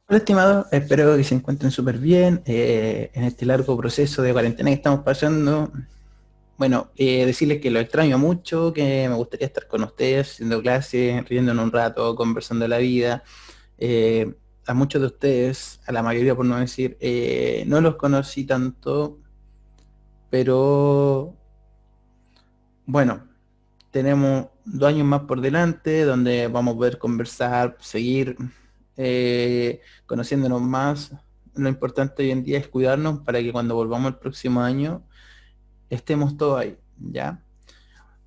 Hola, estimados, espero que se encuentren súper bien en este largo proceso de cuarentena que estamos pasando. Bueno, decirles que lo extraño mucho, que me gustaría estar con ustedes, haciendo clases, riéndonos un rato, conversando de la vida. Eh, a muchos de ustedes, a la mayoría por no decir, no los conocí tanto, pero bueno, tenemos 2 años más por delante donde vamos a poder conversar, seguir conociéndonos más. Lo importante hoy en día es cuidarnos para que cuando volvamos el próximo año estemos todos ahí, ¿ya?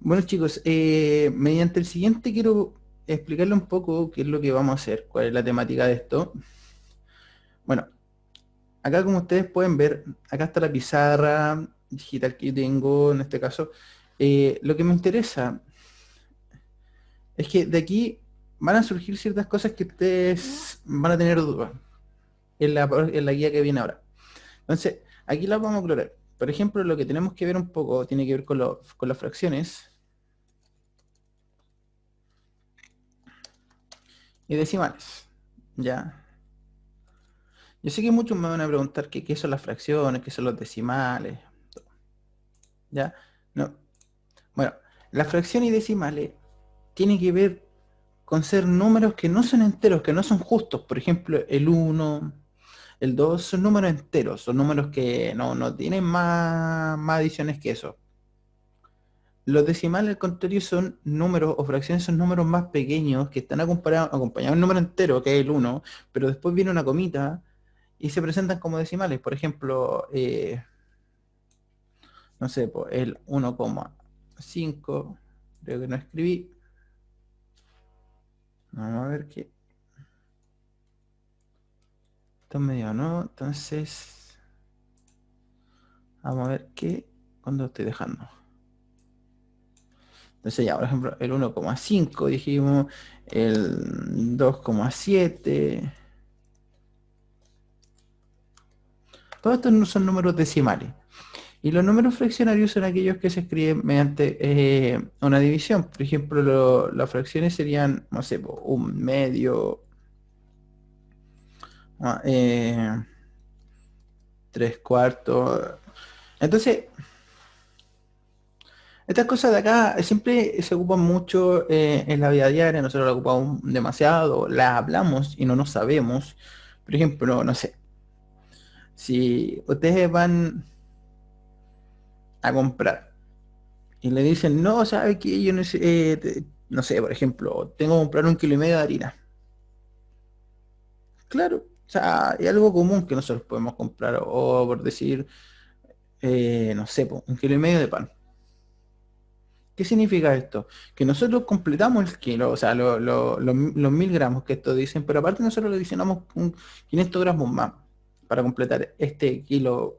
Bueno, chicos, mediante el siguiente quiero explicarle un poco qué es lo que vamos a hacer, cuál es la temática de esto. Bueno, acá como ustedes pueden ver, acá está la pizarra digital que yo tengo en este caso. Lo que me interesa es que de aquí van a surgir ciertas cosas que ustedes van a tener dudas en la guía que viene ahora. Entonces, aquí las vamos a aclarar. Por ejemplo, lo que tenemos que ver un poco tiene que ver con las fracciones y decimales. ¿Ya? Yo sé que muchos me van a preguntar qué son las fracciones, qué son los decimales. ¿Ya? No. Bueno, las fracciones y decimales tienen que ver con ser números que no son enteros, que no son justos. Por ejemplo, el uno, el 2 son números enteros, son números que no tienen más adiciones que eso. Los decimales, al contrario, son números o fracciones, son números más pequeños que están acompañados de un número entero, que es el uno, pero después viene una comita y se presentan como decimales. Por ejemplo, no sé, pues, el 1,5, creo que no escribí. Vamos a ver qué. Esto es medio, ¿no? Entonces, vamos a ver qué, cuando estoy dejando. Entonces ya, por ejemplo, el 1,5 dijimos, el 2,7. Todos estos no son números decimales. Y los números fraccionarios son aquellos que se escriben mediante una división. Por ejemplo, las fracciones serían, no sé, po, un medio, ah, 3/4. Entonces, estas cosas de acá siempre se ocupan mucho en la vida diaria, nosotros las ocupamos demasiado, las hablamos y no nos sabemos. Por ejemplo, no sé, si ustedes van a comprar y le dicen, no, ¿sabe que yo no sé, no sé, por ejemplo, tengo que comprar 1,5 kilos de harina? Claro, o sea, es algo común que nosotros podemos comprar, o por decir, no sé, po, 1,5 kilos de pan. ¿Qué significa esto? Que nosotros completamos el kilo, o sea, los 1.000 gramos que esto dicen, pero aparte nosotros le adicionamos 500 gramos más para completar este 1,5 kilos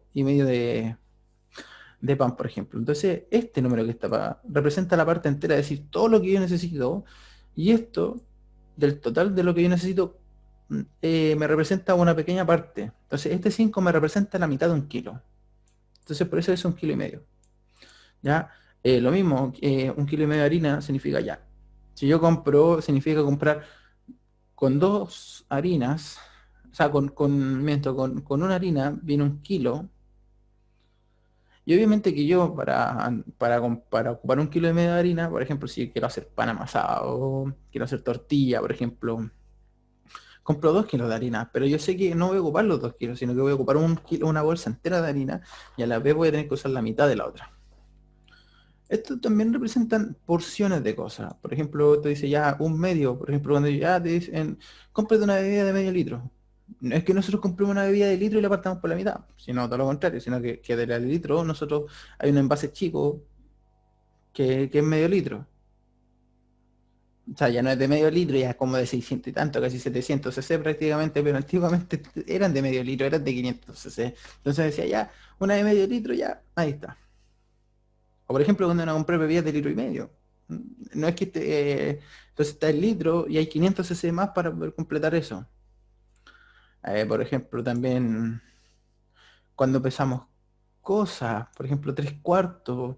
de pan, por ejemplo. Entonces, este número que está acá representa la parte entera, es decir, todo lo que yo necesito, y esto, del total de lo que yo necesito, me representa una pequeña parte. Entonces, este 5 me representa la mitad de 1 kilo. Entonces, por eso es 1,5 kilos. ¿Ya? Lo mismo, 1,5 kilos de harina significa ya. Si yo compro, significa comprar con dos harinas, o sea, con una harina viene 1 kilo. Y obviamente que yo para ocupar 1,5 kilos de harina, por ejemplo, si quiero hacer pan amasado, quiero hacer tortilla, por ejemplo, compro 2 kilos de harina, pero yo sé que no voy a ocupar los 2 kilos, sino que voy a ocupar 1 kilo, una bolsa entera de harina, y a la vez voy a tener que usar la mitad de la otra. Esto también representan porciones de cosas. Por ejemplo, te dice ya un medio. Por ejemplo, cuando ya te dicen, cómprate una bebida de medio litro. No es que nosotros compremos una bebida de litro y la partamos por la mitad, sino todo lo contrario, sino que del litro nosotros hay un envase chico que es medio litro. O sea, ya no es de medio litro, ya es como de 600 y tanto, casi 700 cc prácticamente, pero antiguamente eran de medio litro, eran de 500 cc. Entonces decía, ya, una de medio litro, ya, ahí está. O por ejemplo, cuando uno compra bebidas de litro y medio. No es que entonces está el litro y hay 500 cc más para poder completar eso. Por ejemplo, también cuando pesamos cosas, por ejemplo, 3 cuartos,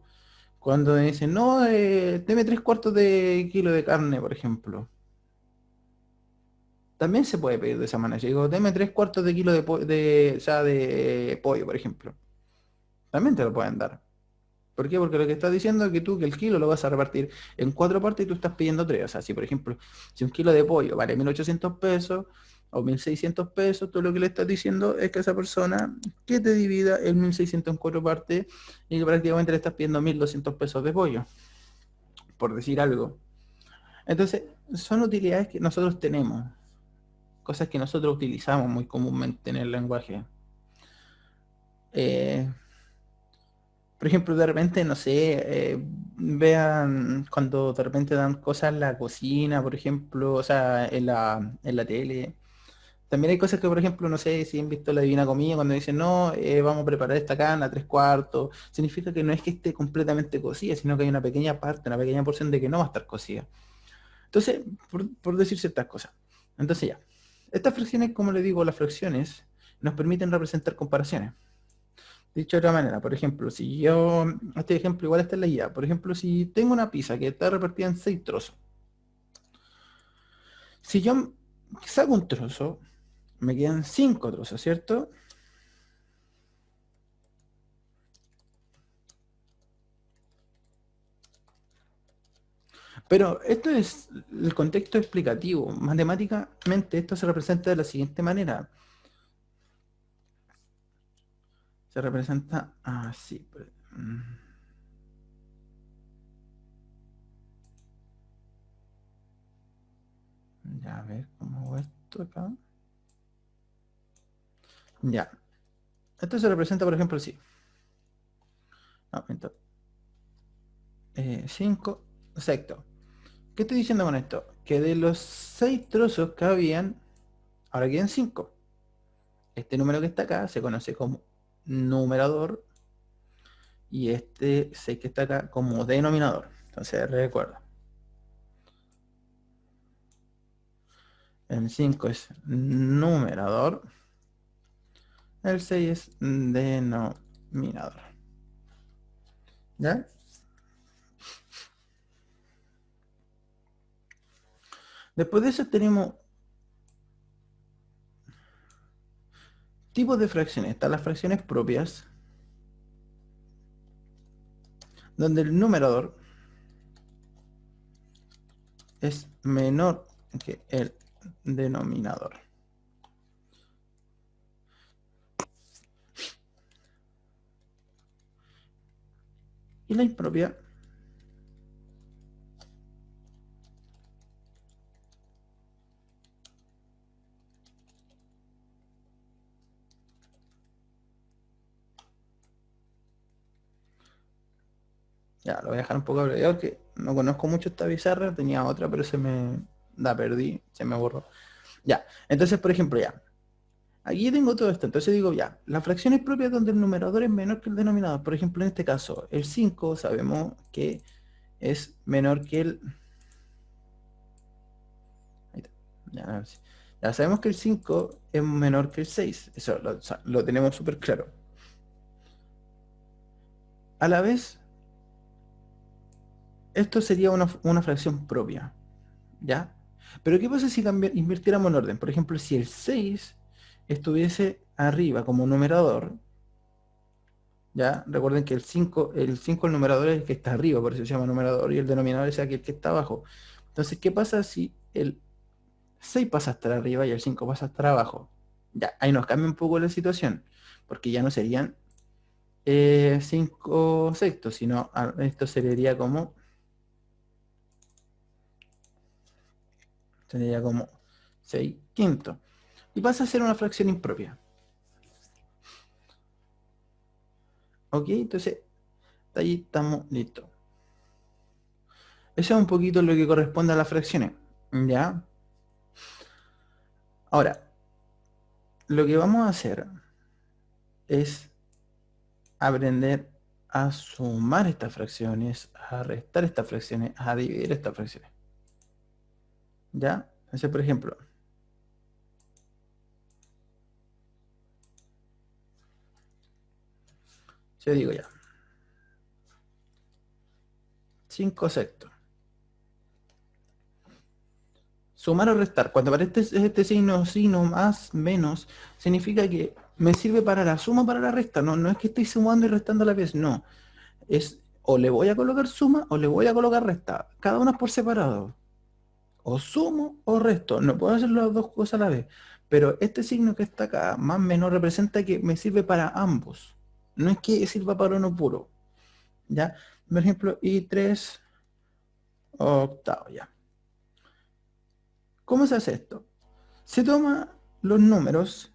cuando dicen, no, deme 3 cuartos de kilo de carne, por ejemplo. También se puede pedir de esa manera. Yo digo, deme 3 cuartos de kilo o sea, de pollo, por ejemplo. También te lo pueden dar. ¿Por qué? Porque lo que estás diciendo es que tú que el kilo lo vas a repartir en 4 partes y tú estás pidiendo 3. O sea, si por ejemplo, si un kilo de pollo vale 1.800 pesos o 1.600 pesos, tú lo que le estás diciendo es que a esa persona que te divida el 1.600 en 4 partes y que prácticamente le estás pidiendo 1.200 pesos de pollo, por decir algo. Entonces, son utilidades que nosotros tenemos, cosas que nosotros utilizamos muy comúnmente en el lenguaje. Eh, Por ejemplo, de repente, no sé, vean cuando de repente dan cosas en la cocina, por ejemplo, o sea, en la tele. También hay cosas que, por ejemplo, no sé si han visto la Divina Comida, cuando dicen, no, vamos a preparar esta carne a 3 cuartos. Significa que no es que esté completamente cocida, sino que hay una pequeña parte, una pequeña porción de que no va a estar cocida. Entonces, por decir ciertas cosas. Entonces ya, estas fracciones, como le digo, las fracciones nos permiten representar comparaciones. Dicho de otra manera, por ejemplo, si yo, este ejemplo igual está en la guía, por ejemplo, si tengo una pizza que está repartida en 6 trozos, si yo saco un trozo, me quedan 5 trozos, ¿cierto? Pero esto es el contexto explicativo. Matemáticamente esto se representa de la siguiente manera. Se representa así. Ya, a ver, ¿cómo hago esto acá? Ya. Esto se representa, por ejemplo, así. No, 5 sexto. ¿Qué estoy diciendo con esto? Que de los 6 trozos que habían, ahora quedan 5. Este número que está acá se conoce como numerador y este 6 que está acá como denominador. Entonces recuerda, el 5 es numerador, el 6 es denominador. ¿Ya? Después de eso tenemos tipos de fracciones. Están las fracciones propias, donde el numerador es menor que el denominador. Y la impropia ya, lo voy a dejar un poco abreviado, que no conozco mucho esta pizarra, tenía otra, pero se me la perdí, se me borró. Ya, entonces, por ejemplo, ya, aquí tengo todo esto, entonces digo, ya, las fracciones propias donde el numerador es menor que el denominador, por ejemplo, en este caso, el 5 sabemos que es menor que el... ahí está, ya, a ver ya sabemos que el 5 es menor que el 6, eso lo tenemos súper claro. A la vez, esto sería una fracción propia, ¿ya? Pero ¿qué pasa si invirtiéramos en orden? Por ejemplo, si el 6 estuviese arriba como numerador, ¿ya? Recuerden que el numerador es el que está arriba, por eso se llama numerador, y el denominador es aquel que está abajo. Entonces, ¿qué pasa si el 6 pasa a estar arriba y el 5 pasa a estar abajo? Ya, ahí nos cambia un poco la situación, porque ya no serían 5 sextos, sino esto sería como 6 quintos. Y pasa a ser una fracción impropia. ¿Ok? Entonces, ahí estamos listos. Eso es un poquito lo que corresponde a las fracciones, ¿ya? Ahora, lo que vamos a hacer es aprender a sumar estas fracciones, a restar estas fracciones, a dividir estas fracciones. ¿Ya? Entonces, por ejemplo, yo digo ya, 5 sextos. Sumar o restar. Cuando aparece este signo más, menos, significa que me sirve para la suma o para la resta. No, no es que estoy sumando y restando a la vez, no. Es o le voy a colocar suma o le voy a colocar resta. Cada una por separado. O sumo o resto. No puedo hacer las dos cosas a la vez. Pero este signo que está acá, más o menos, representa que me sirve para ambos. No es que sirva para uno puro. ¿Ya? Por ejemplo, I3 octavo, ya. ¿Cómo se hace esto? Se toma los números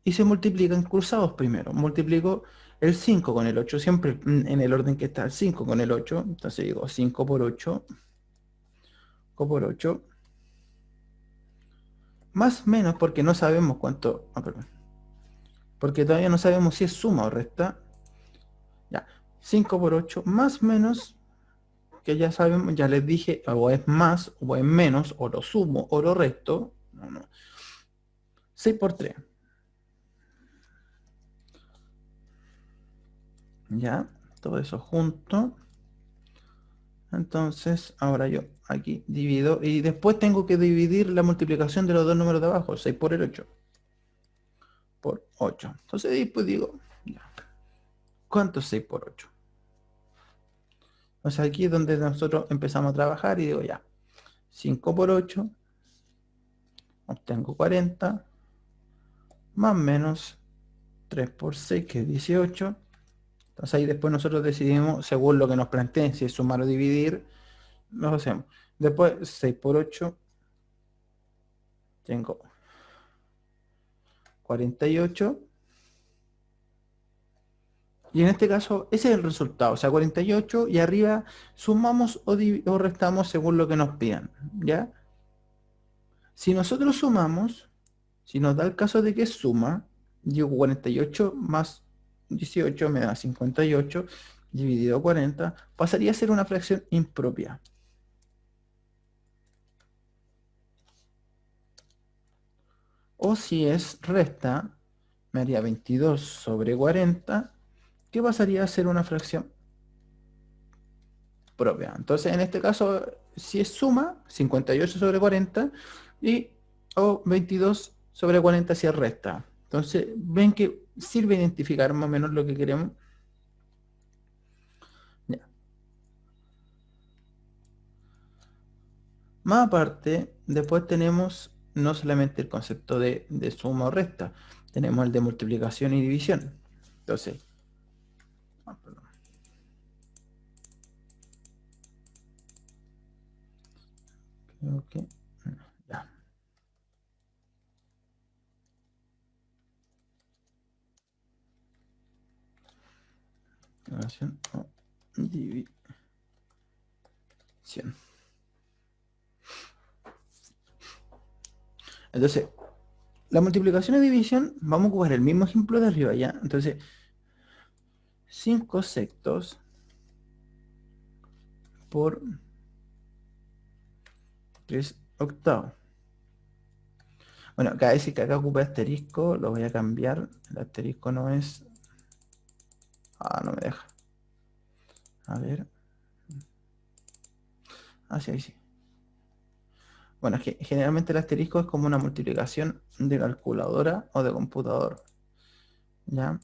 y se multiplican cruzados primero. Multiplico el 5 con el 8, siempre en el orden que está el 5 con el 8. Entonces digo 5 por 8, 5 por 8, más menos porque no sabemos cuánto, perdón, porque todavía no sabemos si es suma o resta. Ya, 5 por 8 más menos, que ya sabemos, ya les dije, o es más o es menos, o lo sumo o lo resto. No. 6 por 3. Ya, todo eso junto. Entonces, ahora yo aquí divido y después tengo que dividir la multiplicación de los dos números de abajo, 6 por el 8. Por 8. Entonces después digo, ya, ¿cuánto es 6 por 8? O sea, aquí es donde nosotros empezamos a trabajar y digo ya, 5 por 8, obtengo 40, más o menos 3 por 6, que es 18. Entonces ahí después nosotros decidimos, según lo que nos planteen, si es sumar o dividir, lo hacemos. Después 6 por 8, tengo 48. Y en este caso, ese es el resultado. O sea, 48 y arriba sumamos o restamos según lo que nos pidan. ¿Ya? Si nosotros sumamos, si nos da el caso de que suma, digo 48 más 18 me da 58, dividido 40, pasaría a ser una fracción impropia. O si es resta, me haría 22 sobre 40, que pasaría a ser una fracción propia. Entonces, en este caso, si es suma, 58 sobre 40, y o 22 sobre 40 si es resta. Entonces, ven que sirve identificar más o menos lo que queremos. Ya. Más aparte, después tenemos no solamente el concepto de suma o resta, tenemos el de multiplicación y división. Entonces, perdón. Creo que ya. Multiplicación o división. Entonces, la multiplicación y división, vamos a ocupar el mismo ejemplo de arriba, ¿ya? Entonces, 5 sextos por 3 octavos. Bueno, cada vez que acá ocupa asterisco, lo voy a cambiar. El asterisco no es... no me deja. A ver. Sí, ahí sí. Bueno, es que generalmente el asterisco es como una multiplicación de calculadora o de computador. ¿Ya?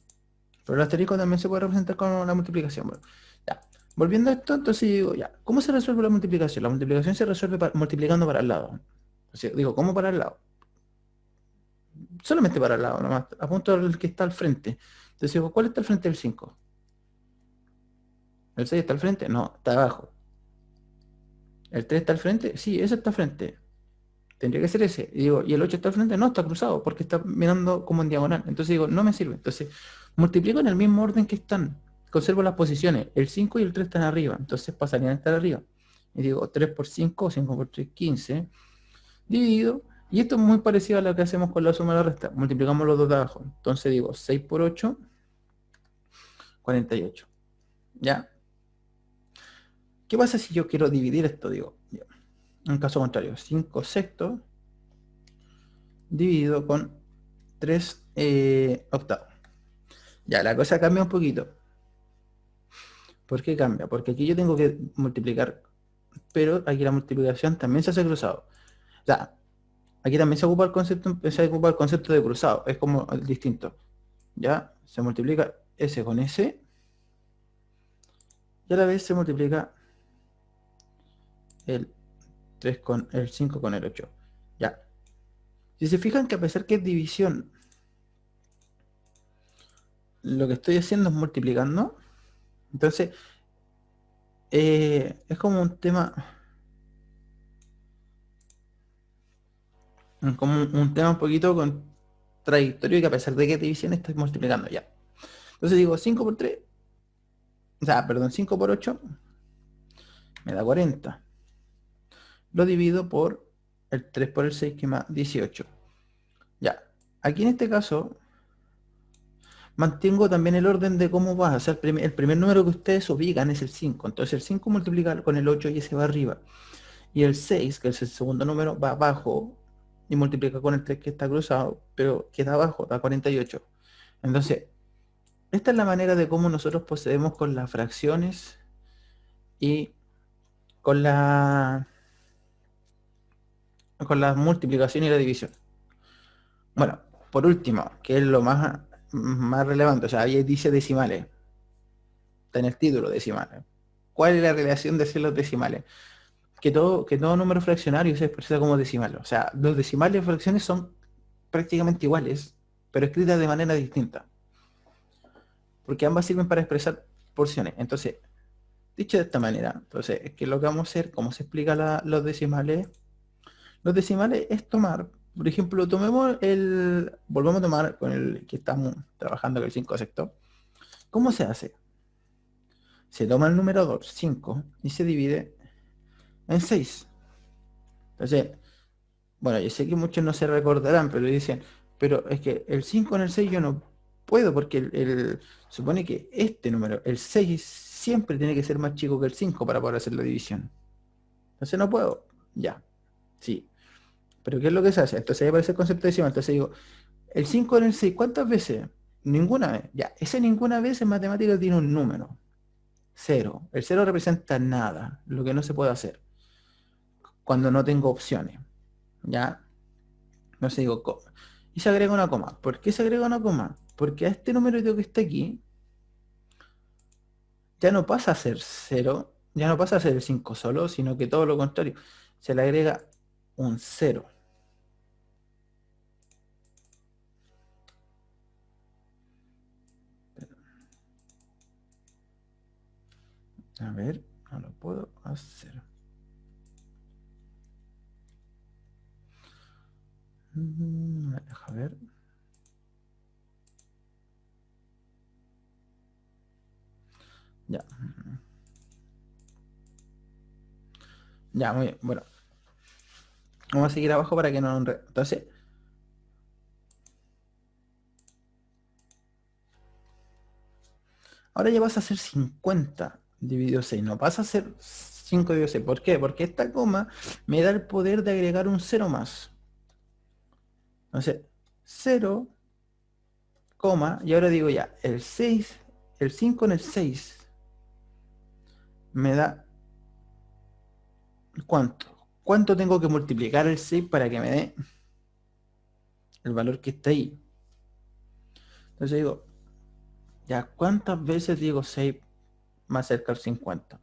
Pero el asterisco también se puede representar como una multiplicación. Bueno, ya. Volviendo a esto, entonces digo, ya, ¿cómo se resuelve la multiplicación? La multiplicación se resuelve multiplicando para el lado. O sea, digo, ¿cómo para el lado? Solamente para el lado, nomás. Apunto al que está al frente. Entonces digo, ¿cuál está al frente del 5? ¿El 6 está al frente? No, está abajo. ¿El 3 está al frente? Sí, ese está al frente. Tendría que ser ese. Y digo, ¿y el 8 está al frente? No, está cruzado, porque está mirando como en diagonal. Entonces digo, no me sirve. Entonces, multiplico en el mismo orden que están. Conservo las posiciones. El 5 y el 3 están arriba. Entonces pasarían a estar arriba. y digo 3 por 5, 5 por 3, 15, dividido, y esto es muy parecido a lo que hacemos con la suma y la resta, multiplicamos los dos de abajo, entonces digo 6 por 8, 48, ¿ya? ¿Qué pasa si yo quiero dividir esto? Digo, ya, en caso contrario, 5 sextos dividido con 3 octavos. Ya, la cosa cambia un poquito. ¿Por qué cambia? Porque aquí yo tengo que multiplicar, pero aquí la multiplicación también se hace cruzado. O sea, aquí también se ocupa el concepto de cruzado, es como distinto. Ya, se multiplica S con S, y a la vez se multiplica el 3 con el 5 con el 8. Ya. Si se fijan que a pesar que es división, lo que estoy haciendo es multiplicando. Entonces, es como un tema, un poquito contradictorio, que a pesar de que es división estoy multiplicando ya. Entonces digo 5 por 3, o sea, perdón, 5 por 8 me da 40. Lo divido por el 3 por el 6, que me da 18. Ya, aquí en este caso mantengo también el orden de cómo va a ser el primer número que ustedes ubican es el 5. Entonces el 5 multiplica con el 8 y ese va arriba. Y el 6, que es el segundo número, va abajo y multiplica con el 3 que está cruzado, pero queda abajo, da 48. Entonces, esta es la manera de cómo nosotros procedemos con las fracciones y con la multiplicación y la división. Bueno, por último, que es lo más relevante, o sea, ahí dice decimales, está en el título decimales. ¿Cuál es la relación de hacer los decimales? Que todo número fraccionario se expresa como decimal. O sea, los decimales y fracciones son prácticamente iguales, pero escritas de manera distinta. Porque ambas sirven para expresar porciones. Entonces, dicho de esta manera, entonces, ¿qué es lo que vamos a hacer? ¿Cómo se explica los decimales? Los decimales es tomar, por ejemplo, volvamos a tomar con el que estamos trabajando, que el 5 sexto. ¿Cómo se hace? Se toma el numerador 5 y se divide en 6. Entonces, bueno, yo sé que muchos no se recordarán, pero dicen, pero es que el 5 en el 6 yo no puedo, porque supone que este número, el 6, siempre tiene que ser más chico que el 5 para poder hacer la división. Entonces no puedo. Ya, sí. Pero ¿qué es lo que se hace? Entonces ahí aparece el concepto decimal. Entonces digo, el 5 en el 6, ¿cuántas veces? Ninguna vez. Ya, ese ninguna vez en matemáticas tiene un número. Cero. El cero representa nada, lo que no se puede hacer cuando no tengo opciones. ¿Ya? No sé, digo, y se agrega una coma. ¿Por qué se agrega una coma? Porque a este número que está aquí ya no pasa a ser cero, ya no pasa a ser el 5 solo, sino que todo lo contrario. Se le agrega un 0. A ver, no lo puedo hacer. Deja ver. Ya. Ya, muy bien. Bueno. Vamos a seguir abajo para que no... Entonces, ahora ya vas a hacer 50 dividido 6. No vas a hacer 5 dividido 6. ¿Por qué? Porque esta coma me da el poder de agregar un 0 más. Entonces, 0, coma, y ahora digo ya, el 6, el 5 en el 6 me da ¿cuánto? ¿Cuánto tengo que multiplicar el 6 para que me dé el valor que está ahí? Entonces digo, ya, ¿cuántas veces digo 6 más cerca del 50?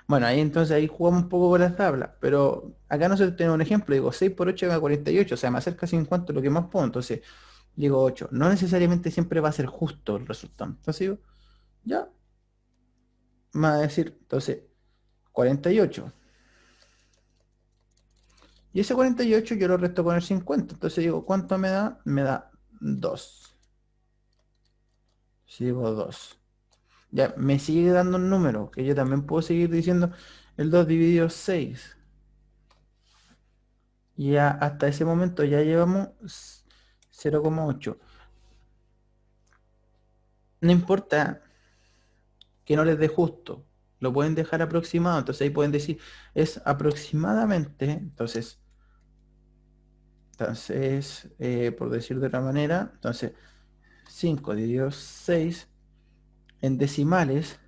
Bueno, ahí entonces ahí jugamos un poco con las tablas, pero acá nosotros tenemos un ejemplo, digo 6 por 8 da 48, o sea, me acerca a 50 lo que más puedo, entonces digo 8. No necesariamente siempre va a ser justo el resultado. Entonces digo, ya, me va a decir, entonces, 48. Y ese 48 yo lo resto con el 50. Entonces digo, ¿cuánto me da? Me da 2. Si digo 2. Ya me sigue dando un número, que yo también puedo seguir diciendo el 2 dividido 6. Y ya hasta ese momento ya llevamos 0,8. No importa que no les dé justo, lo pueden dejar aproximado, entonces ahí pueden decir, es aproximadamente, por decir de otra manera, entonces 5 dividido 6 en decimales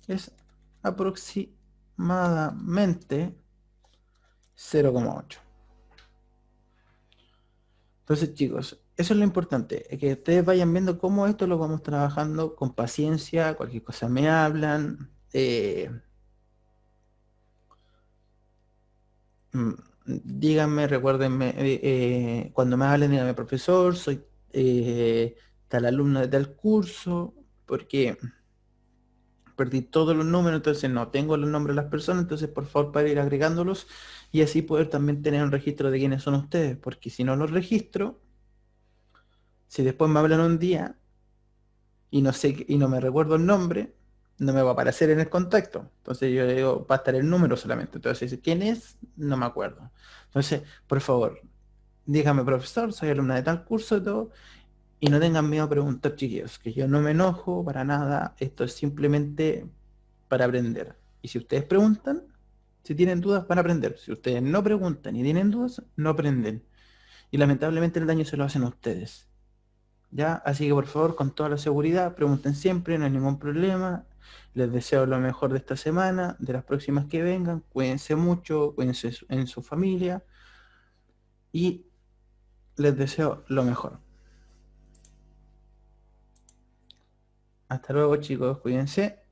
es aproximadamente 0,8. Entonces, chicos, eso es lo importante, es que ustedes vayan viendo cómo esto lo vamos trabajando con paciencia, cualquier cosa me hablan. Díganme, recuérdenme, cuando me hablen, díganme, profesor, soy tal alumno de tal curso, porque perdí todos los números, entonces no tengo los nombres de las personas, entonces por favor para ir agregándolos y así poder también tener un registro de quiénes son ustedes, porque si no los registro, si después me hablan un día y no sé y no me recuerdo el nombre, no me va a aparecer en el contacto. Entonces yo le digo, va a estar el número solamente. Entonces, ¿quién es? No me acuerdo. Entonces, por favor, dígame, profesor, soy alumna de tal curso y todo, y no tengan miedo a preguntar, chiquillos, que yo no me enojo para nada, esto es simplemente para aprender. Y si ustedes preguntan, si tienen dudas, van a aprender. Si ustedes no preguntan y tienen dudas, no aprenden. Y lamentablemente el daño se lo hacen a ustedes. ¿Ya? Así que por favor, con toda la seguridad, pregunten siempre, no hay ningún problema. Les deseo lo mejor de esta semana, de las próximas que vengan. Cuídense mucho, cuídense en su familia y les deseo lo mejor. Hasta luego, chicos, cuídense.